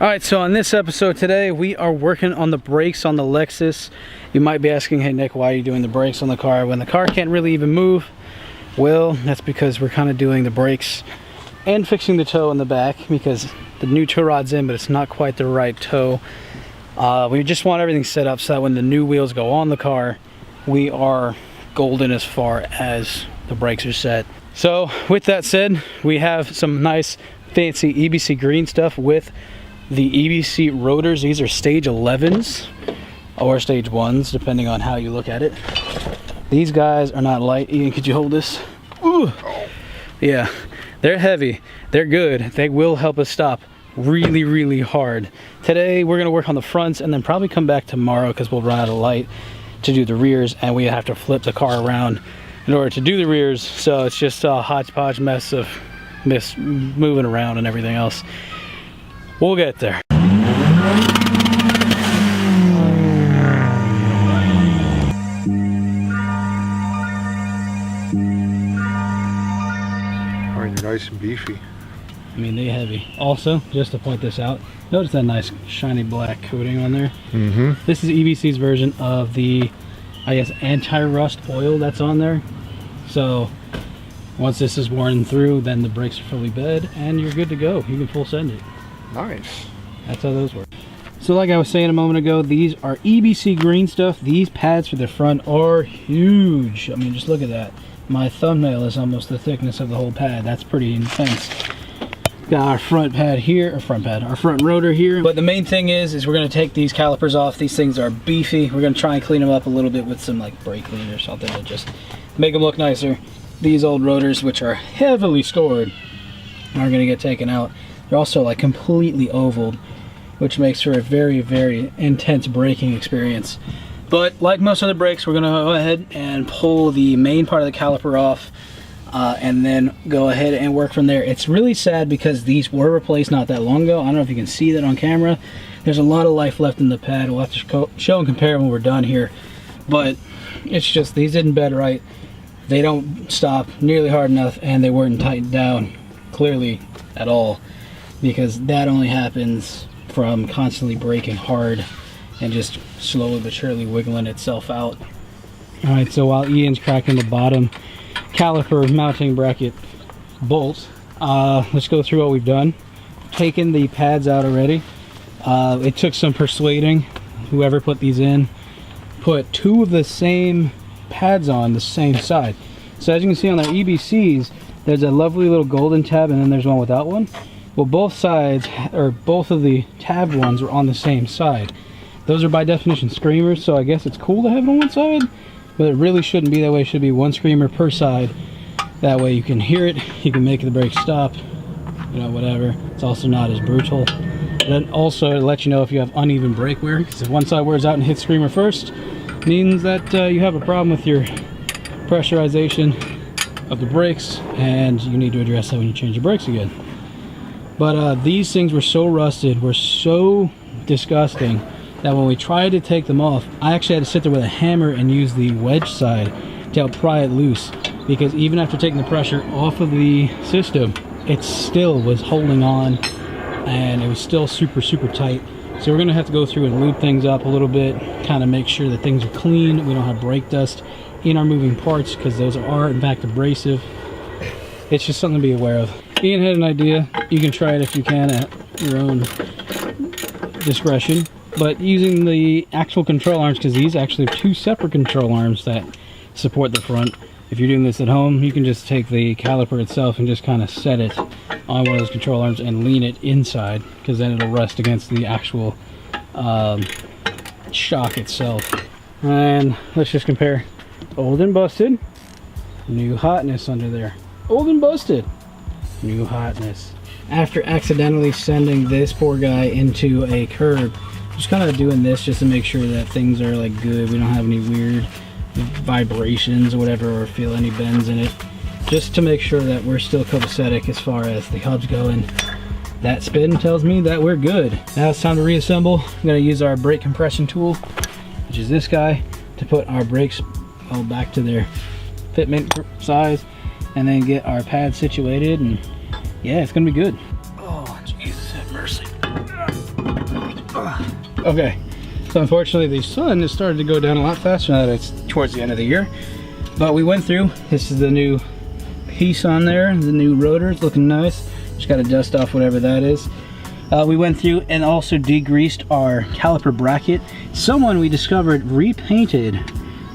Alright, so on this episode today, we are working on the brakes on the Lexus. You might be asking, hey Nick, why are you doing the brakes on the car when the car can't really even move? Well, that's because we're kind of doing the brakes and fixing the toe in the back because the new toe rod's in, but it's not quite the right toe. We just want everything set up so that when the new wheels go on the car, we are golden as far as the brakes are set. So with that said, we have some nice fancy EBC Greenstuff with the EBC rotors. These are stage 11s or stage 1s depending on how you look at it. These guys are not light. Ian, could you hold this? Ooh. Yeah, they're heavy, they're good, they will help us stop really, really hard. Today we're gonna work on the fronts and then probably come back tomorrow because we'll run out of light to do the rears, and we have to flip the car around in order to do the rears. So it's just a hodgepodge mess of moving around and everything else. We'll get there. Oh, you're nice and beefy. I mean, they're heavy. Also, just to point this out, notice that nice shiny black coating on there. Mm-hmm. This is EBC's version of the, I guess, anti-rust oil that's on there. So once this is worn through, then the brakes are fully bed and you're good to go. You can full send it. Nice. That's how those work. So like I was saying a moment ago, these are EBC Greenstuff. These pads for the front are huge. I mean, just look at that. My thumbnail is almost the thickness of the whole pad. That's pretty intense. Got our front pad here, our front rotor here. But the main thing is we're gonna take these calipers off. These things are beefy. We're gonna try and clean them up a little bit with some like brake clean or something to just make them look nicer. These old rotors, which are heavily scored, are gonna get taken out. They're also like completely ovaled, which makes for a very, very intense braking experience. But like most other brakes, we're gonna go ahead and pull the main part of the caliper off and then go ahead and work from there. It's really sad because these were replaced not that long ago. I don't know if you can see that on camera. There's a lot of life left in the pad. We'll have to show and compare when we're done here. But it's just, these didn't bed right. They don't stop nearly hard enough, and they weren't tightened down clearly at all, because that only happens from constantly braking hard and just slowly but surely wiggling itself out. All right, so while Ian's cracking the bottom caliper mounting bracket bolts, let's go through what we've done. Taken the pads out already. It took some persuading. Whoever put these in put two of the same pads on the same side. So as you can see on their EBCs, there's a lovely little golden tab and then there's one without one. Well, both sides, or both of the tabbed ones, are on the same side. Those are by definition screamers, so I guess it's cool to have it on one side, but it really shouldn't be that way. It should be one screamer per side. That way you can hear it, you can make the brake stop, you know, whatever. It's also not as brutal. Then also to let you know if you have uneven brake wear, because if one side wears out and hits screamer first, means that you have a problem with your pressurization of the brakes, and you need to address that when you change your brakes again. But these things were so rusted, were so disgusting, that when we tried to take them off, I actually had to sit there with a hammer and use the wedge side to help pry it loose, because even after taking the pressure off of the system, it still was holding on and it was still super, super tight. So we're gonna have to go through and lube things up a little bit, kind of make sure that things are clean, we don't have brake dust in our moving parts, because those are in fact abrasive. It's just something to be aware of. Ian had an idea. You can try it if you can at your own discretion, but using the actual control arms, because these actually have two separate control arms that support the front. If you're doing this at home, you can just take the caliper itself and just kind of set it on one of those control arms and lean it inside, because then it'll rest against the actual shock itself. And let's just compare old and busted, new hotness under there. Old and busted, new hotness. After accidentally sending this poor guy into a curb, just kind of doing this just to make sure that things are like good. We don't have any weird vibrations or whatever, or feel any bends in it, just to make sure that we're still copacetic as far as the hubs go. And that spin tells me that we're good. Now it's time to reassemble. I'm going to use our brake compression tool, which is this guy, to put our brakes all back to their fitment size, and then get our pad situated, and yeah, it's gonna be good. Oh, Jesus have mercy. Okay, so unfortunately the sun has started to go down a lot faster now that it's towards the end of the year. But we went through, this is the new piece on there, the new rotors, looking nice. Just gotta dust off whatever that is. We went through and also degreased our caliper bracket. Someone we discovered repainted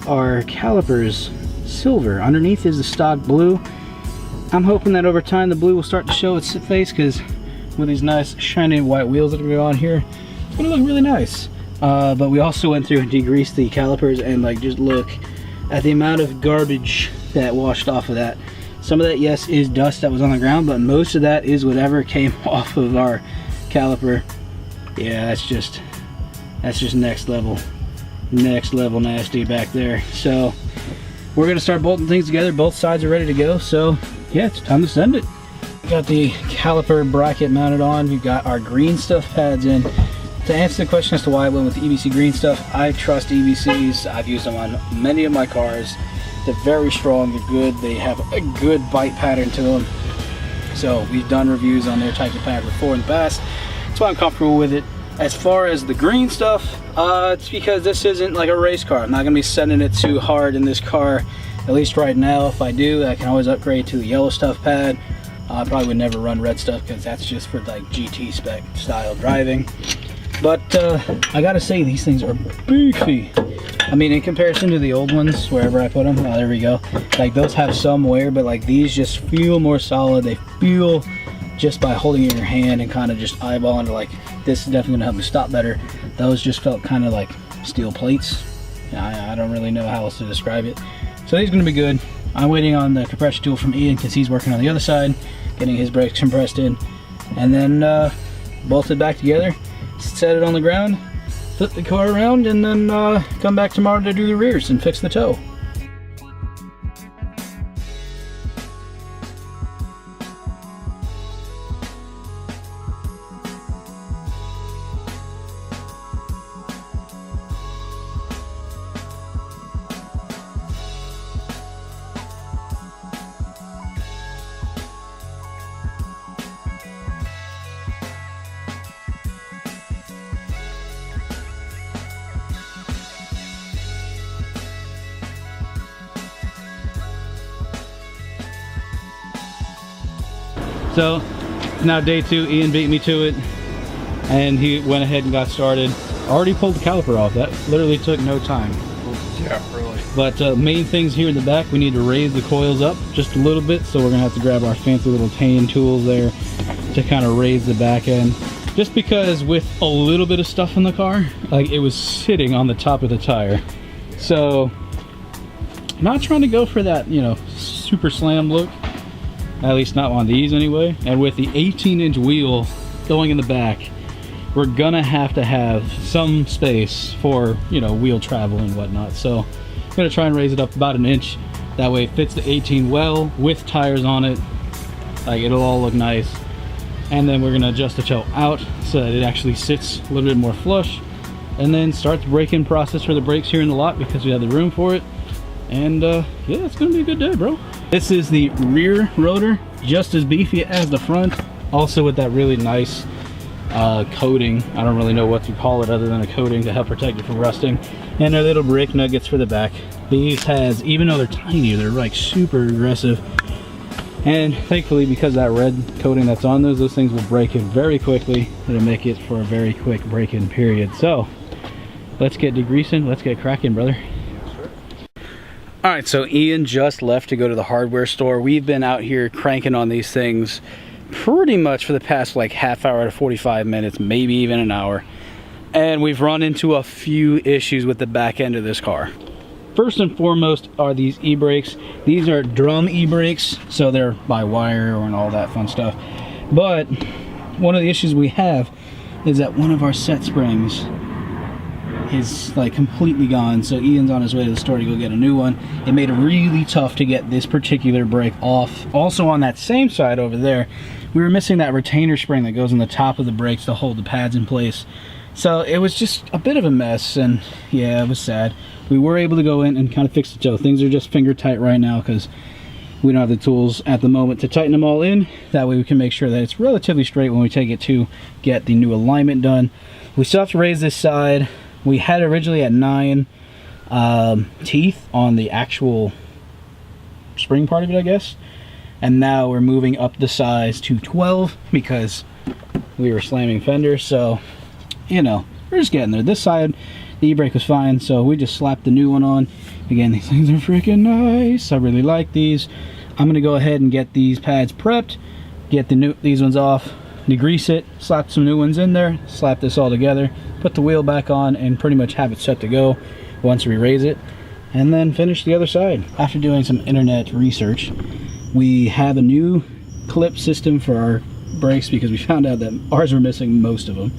our calipers silver. Underneath is the stock blue. I'm hoping that over time the blue will start to show its face, because with these nice shiny white wheels that are going on here, it's gonna look really nice. But we also went through and degreased the calipers, and like, just look at the amount of garbage that washed off of that. Some of that, yes, is dust that was on the ground, but most of that is whatever came off of our caliper. Yeah, that's just next level nasty back there. So we're gonna start bolting things together. Both sides are ready to go, so yeah, it's time to send it. Got the caliper bracket mounted on. We've got our Greenstuff pads in. To answer the question as to why I went with the EBC Greenstuff, I trust EBCs. I've used them on many of my cars. They're very strong, they're good, they have a good bite pattern to them. So we've done reviews on their type of pad before in the past. That's why I'm comfortable with it. As far as the Greenstuff, it's because this isn't like a race car. I'm not gonna be sending it too hard in this car, at least right now. If I do, I can always upgrade to the yellow stuff pad. I probably would never run red stuff because that's just for like GT spec style driving. But I gotta say, these things are beefy. I mean, in comparison to the old ones, wherever I put them, oh, there we go. Like, those have some wear, but like these just feel more solid. They feel, just by holding it in your hand and kind of just eyeballing it, like, this is definitely gonna help me stop better. Those just felt kind of like steel plates. I don't really know how else to describe it. So these are gonna be good. I'm waiting on the compression tool from Ian because he's working on the other side, getting his brakes compressed in, and then bolt it back together, set it on the ground, flip the car around, and then come back tomorrow to do the rears and fix the toe. So now day 2, Ian beat me to it, and he went ahead and got started. Already pulled the caliper off. That literally took no time. Yeah, really. But main things here in the back, we need to raise the coils up just a little bit, so we're gonna have to grab our fancy little tan tools there to kind of raise the back end. Just because with a little bit of stuff in the car, like, it was sitting on the top of the tire. So not trying to go for that, you know, super slam look. At least not on these anyway. And with the 18-inch wheel going in the back, we're gonna have to have some space for, you know, wheel travel and whatnot. So I'm gonna try and raise it up about an inch. That way it fits the 18 well with tires on it. Like, it'll all look nice. And then we're gonna adjust the toe out so that it actually sits a little bit more flush. And then start the break-in process for the brakes here in the lot because we have the room for it. And yeah, it's gonna be a good day, bro. This is the rear rotor, just as beefy as the front, also with that really nice coating. I don't really know what to call it other than a coating to help protect it from rusting. And our little brake nuggets for the back. These has, even though they're tiny, they're like super aggressive. And thankfully, because of that red coating that's on those things will break in very quickly. It'll make it for a very quick break-in period. So let's get degreasing, let's get cracking, brother. All right, so Ian just left to go to the hardware store. We've been out here cranking on these things pretty much for the past like half hour to 45 minutes, maybe even an hour. And we've run into a few issues with the back end of this car. First and foremost are these e-brakes. These are drum e-brakes, so they're by wire and all that fun stuff. But one of the issues we have is that one of our set springs is like completely gone, so Ian's on his way to the store to go get a new one. It made it really tough to get this particular brake off. Also on that same side over there, we were missing that retainer spring that goes on the top of the brakes to hold the pads in place. So it was just a bit of a mess, and yeah, it was sad. We were able to go in and kind of fix the toe. Things are just finger tight right now because we don't have the tools at the moment to tighten them all in. That way we can make sure that it's relatively straight when we take it to get the new alignment done. We still have to raise this side. We had it originally at 9 teeth on the actual spring part of it, I guess. And now we're moving up the size to 12 because we were slamming fenders. So, you know, we're just getting there. This side, the e-brake was fine, so we just slapped the new one on. Again, these things are freaking nice. I really like these. I'm gonna go ahead and get these pads prepped, get these ones off, degrease it, slap some new ones in there, slap this all together, put the wheel back on, and pretty much have it set to go once we raise it, and then finish the other side. After doing some internet research, we have a new clip system for our brakes because we found out that ours were missing most of them.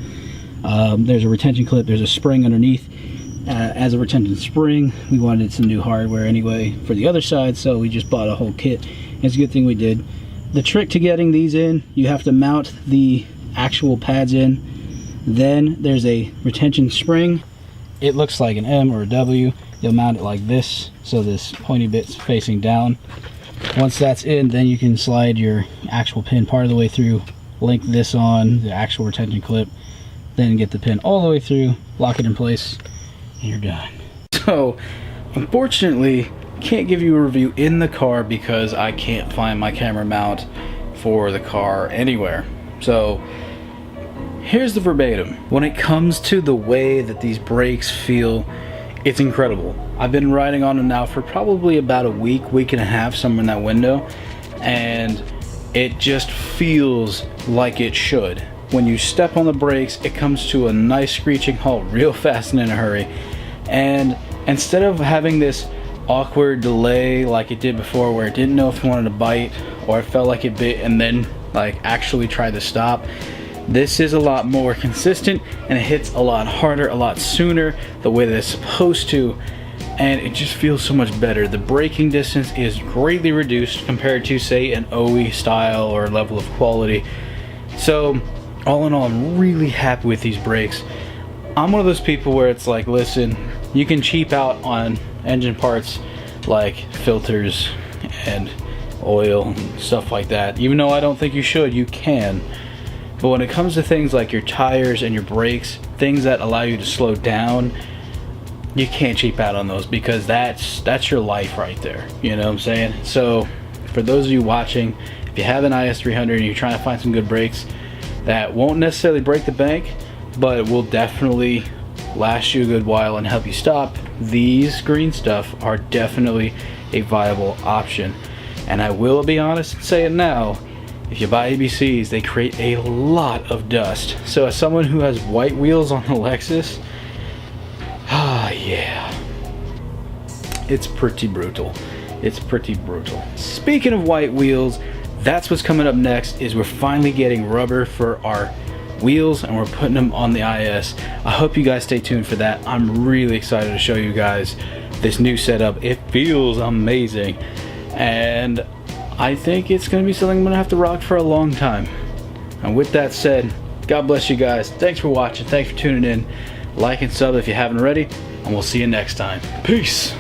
There's a retention clip, there's a spring underneath. As a retention spring, we wanted some new hardware anyway for the other side, so we just bought a whole kit. It's a good thing we did. The trick to getting these in, you have to mount the actual pads in, then there's a retention spring. It looks like an M or a W. You'll mount it like this, so this pointy bit's facing down. Once that's in, then you can slide your actual pin part of the way through, link this on the actual retention clip, then get the pin all the way through, lock it in place, and you're done. So, unfortunately, can't give you a review in the car because I can't find my camera mount for the car anywhere. So, here's the verbatim. When it comes to the way that these brakes feel, it's incredible. I've been riding on them now for probably about a week and a half, somewhere in that window, and it just feels like it should. When you step on the brakes, it comes to a nice screeching halt real fast and in a hurry. And instead of having this awkward delay like it did before where it didn't know if it wanted to bite or it felt like it bit and then like actually tried to stop, this is a lot more consistent and it hits a lot harder, a lot sooner, the way that it's supposed to, and it just feels so much better. The braking distance is greatly reduced compared to, say, an OE style or level of quality. So all in all, I'm really happy with these brakes. I'm one of those people where it's like, listen, you can cheap out on engine parts like filters and oil and stuff like that. Even though I don't think you should, you can. But when it comes to things like your tires and your brakes, things that allow you to slow down, you can't cheap out on those because that's your life right there. You know what I'm saying? So for those of you watching, if you have an IS300 and you're trying to find some good brakes that won't necessarily break the bank, but it will definitely last you a good while and help you stop, these Greenstuff are definitely a viable option. And I will be honest and say it now, if you buy EBCs, they create a lot of dust. So as someone who has white wheels on the Lexus, yeah, it's pretty brutal. It's pretty brutal. Speaking of white wheels, that's what's coming up next. Is we're finally getting rubber for our wheels and we're putting them on the IS. I hope you guys stay tuned for that. I'm really excited to show you guys this new setup. It feels amazing and I think it's going to be something I'm going to have to rock for a long time. And with that said, God bless you guys. Thanks for watching. Thanks for tuning in. Like and sub if you haven't already, and we'll see you next time. Peace.